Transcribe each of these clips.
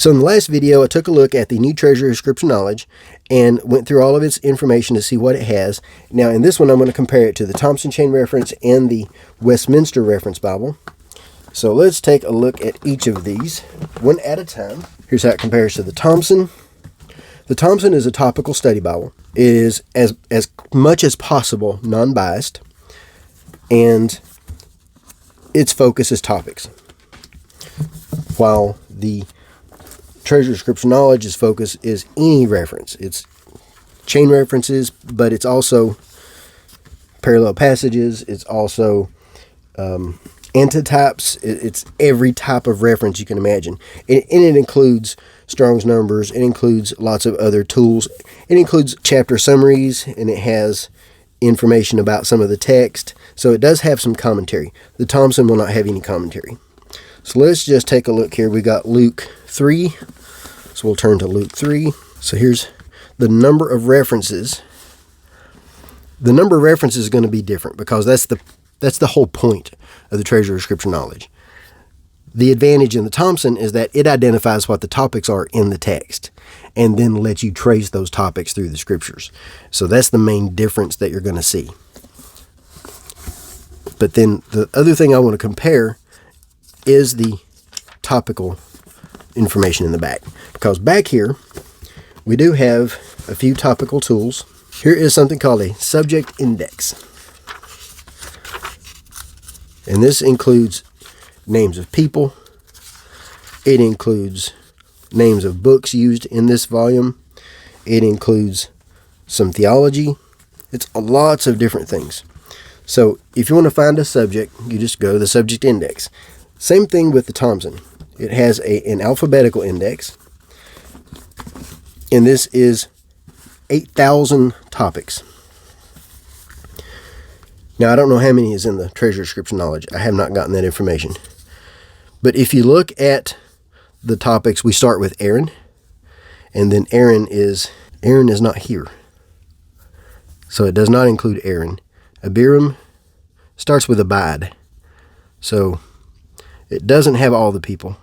So in the last video, I took a look at the New Treasury of Scripture Knowledge and went through all of its information to see what it has. Now in this one, I'm going to compare it to the Thompson Chain Reference and the Westminster Reference Bible. So let's take a look at each of these one at a time. Here's how it compares to the Thompson. The Thompson is a topical study Bible. It is as much as possible non-biased, and its focus is topics. While the Treasury of Scripture Knowledge's focus is any reference. It's chain references, but it's also parallel passages. It's also antitypes. It's every type of reference you can imagine. And it includes Strong's numbers. It includes lots of other tools. It includes chapter summaries, and it has information about some of the text. So it does have some commentary. The Thompson will not have any commentary. So let's just take a look here. We got Luke 3. So we'll turn to Luke 3. So here's the number of references. The number of references is going to be different because that's the whole point of the Treasury of Scripture Knowledge. The advantage in the Thompson is that it identifies what the topics are in the text and then lets you trace those topics through the scriptures. So that's the main difference that you're going to see. But then the other thing I want to compare is the topical information in the back. Because back here, we do have a few topical tools. Here is something called a subject index. And this includes names of people. It includes names of books used in this volume. It includes some theology. It's lots of different things. So if you want to find a subject, you just go to the subject index. Same thing with the Thompson. It has an alphabetical index. And this is 8,000 topics. Now, I don't know how many is in the Treasury of Scripture Knowledge. I have not gotten that information. But if you look at the topics, we start with Aaron. And then Aaron is not here. So it does not include Aaron. Abiram starts with Abide. So it doesn't have all the people.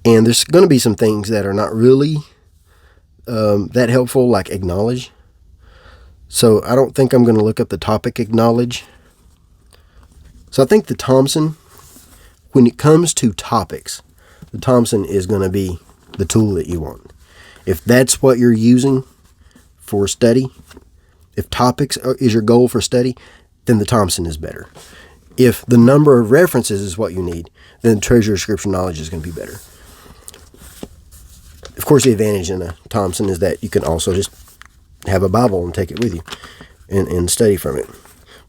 And there's going to be some things that are not really that helpful, like acknowledge. So I don't think I'm going to look up the topic acknowledge. So I think the Thompson, when it comes to topics, the Thompson is going to be the tool that you want. If that's what you're using for study, if topics is your goal for study, then the Thompson is better. If the number of references is what you need, then the Treasury of Scripture Knowledge is going to be better. Of course, the advantage in a Thompson is that you can also just have a Bible and take it with you and study from it.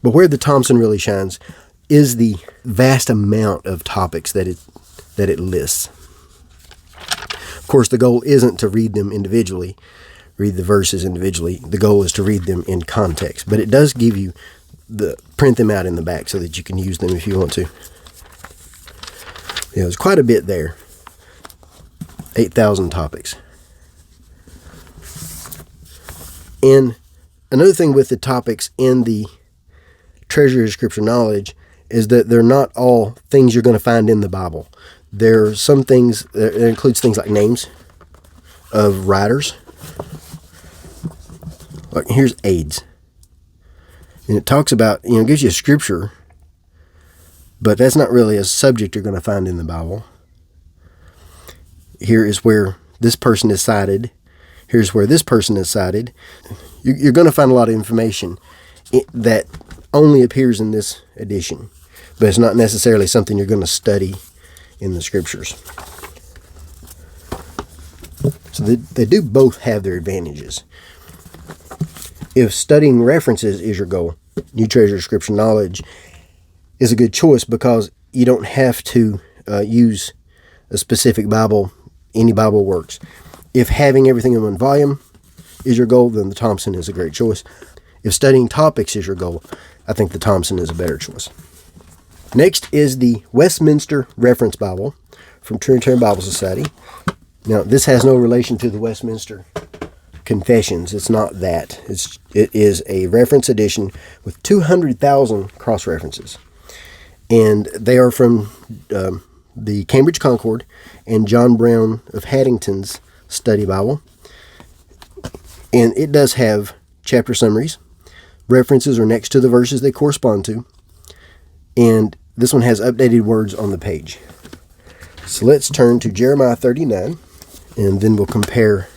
But where the Thompson really shines is the vast amount of topics that it lists. Of course, the goal isn't to read them individually, read the verses individually. The goal is to read them in context. But it does give you print them out in the back so that you can use them if you want to. There's quite a bit there. 8,000 topics. And another thing with the topics in the Treasury of Scripture Knowledge is that they're not all things you're going to find in the Bible. There are some things, it includes things like names of writers. Like here's AIDS. And it talks about, it gives you a scripture, but that's not really a subject you're going to find in the Bible. Here is where this person is cited. Here's where this person is cited. You're going to find a lot of information that only appears in this edition, but it's not necessarily something you're going to study in the scriptures. So they do both have their advantages. If studying references is your goal, New Treasury of Scripture Knowledge is a good choice because you don't have to use a specific Bible. Any Bible works. If having everything in one volume is your goal, then the Thompson is a great choice. If studying topics is your goal, I think the Thompson is a better choice. Next is the Westminster Reference Bible from Trinitarian Bible Society. Now, this has no relation to the Westminster Confessions. It's not that. It is a reference edition with 200,000 cross-references. And they are from the Cambridge Concord, and John Brown of Haddington's Study Bible. And it does have chapter summaries. References are next to the verses they correspond to. And this one has updated words on the page. So let's turn to Jeremiah 39, and then we'll compare.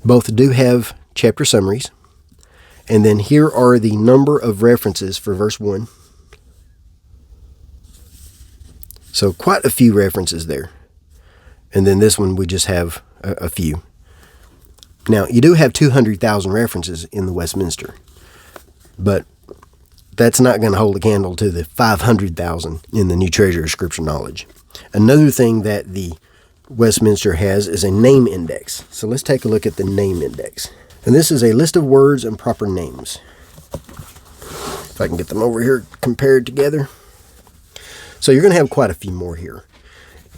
Both do have chapter summaries. And then here are the number of references for verse 1. So quite a few references there. And then this one we just have a few. Now, you do have 200,000 references in the Westminster, but that's not going to hold a candle to the 500,000 in the New Treasury of Scripture Knowledge. Another thing that the Westminster has is a name index. So let's take a look at the name index. And this is a list of words and proper names. If I can get them over here compared together. So you're going to have quite a few more here.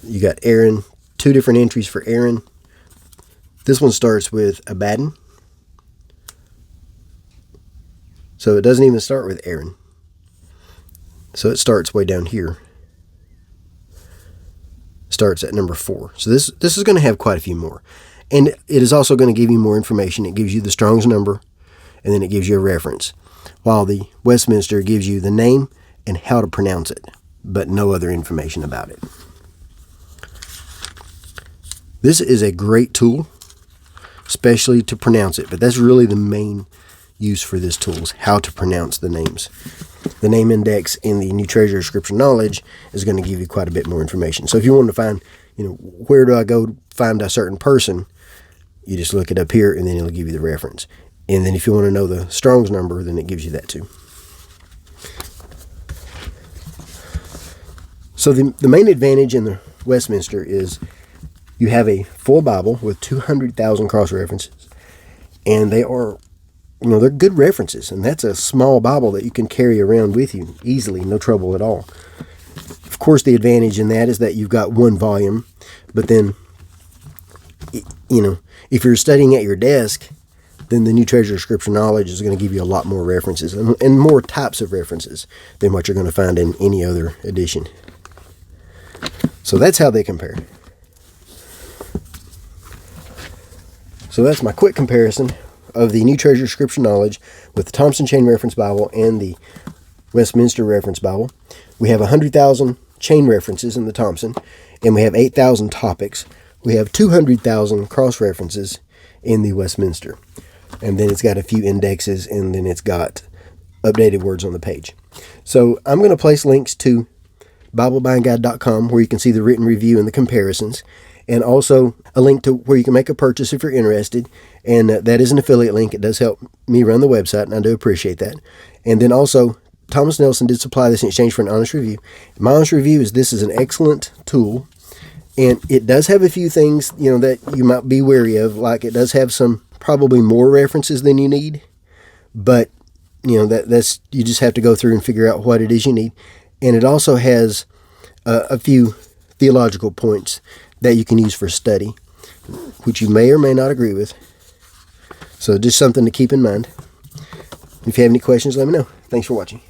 You got Aaron, 2 different entries for Aaron. This one starts with Abaddon. So it doesn't even start with Aaron. So it starts way down here. Starts at number 4. So this is going to have quite a few more. And it is also going to give you more information. It gives you the Strong's number, and then it gives you a reference. While the Westminster gives you the name and how to pronounce it, but no other information about it. This is a great tool, especially to pronounce it, but that's really the main use for this tool, is how to pronounce the names. The name index in the New Treasury of Scripture Knowledge is going to give you quite a bit more information. So if you want to find, where do I go to find a certain person, you just look it up here, and then it'll give you the reference. And then if you want to know the Strong's number, then it gives you that too. So the main advantage in the Westminster is you have a full Bible with 200,000 cross-references, and they are, they're good references, and that's a small Bible that you can carry around with you easily, no trouble at all. Of course, the advantage in that is that you've got one volume, but then, if you're studying at your desk, then the New Treasury of Scripture Knowledge is going to give you a lot more references and more types of references than what you're going to find in any other edition. So that's how they compare. So that's my quick comparison of the New Treasury of Scripture Knowledge with the Thompson Chain Reference Bible and the Westminster Reference Bible. We have 100,000 chain references in the Thompson, and we have 8,000 topics. We have 200,000 cross-references in the Westminster. And then it's got a few indexes, and then it's got updated words on the page. So I'm going to place links to BibleBuyingGuide.com where you can see the written review and the comparisons, and also a link to where you can make a purchase if you're interested. And that is an affiliate link. It does help me run the website, and I do appreciate that. And then also, Thomas Nelson did supply this in exchange for an honest review. My honest review is this is an excellent tool, and it does have a few things, that you might be wary of. Like, it does have some probably more references than you need, but that's you just have to go through and figure out what it is you need. And it also has a few theological points that you can use for study, which you may or may not agree with. So just something to keep in mind. If you have any questions, let me know. Thanks for watching.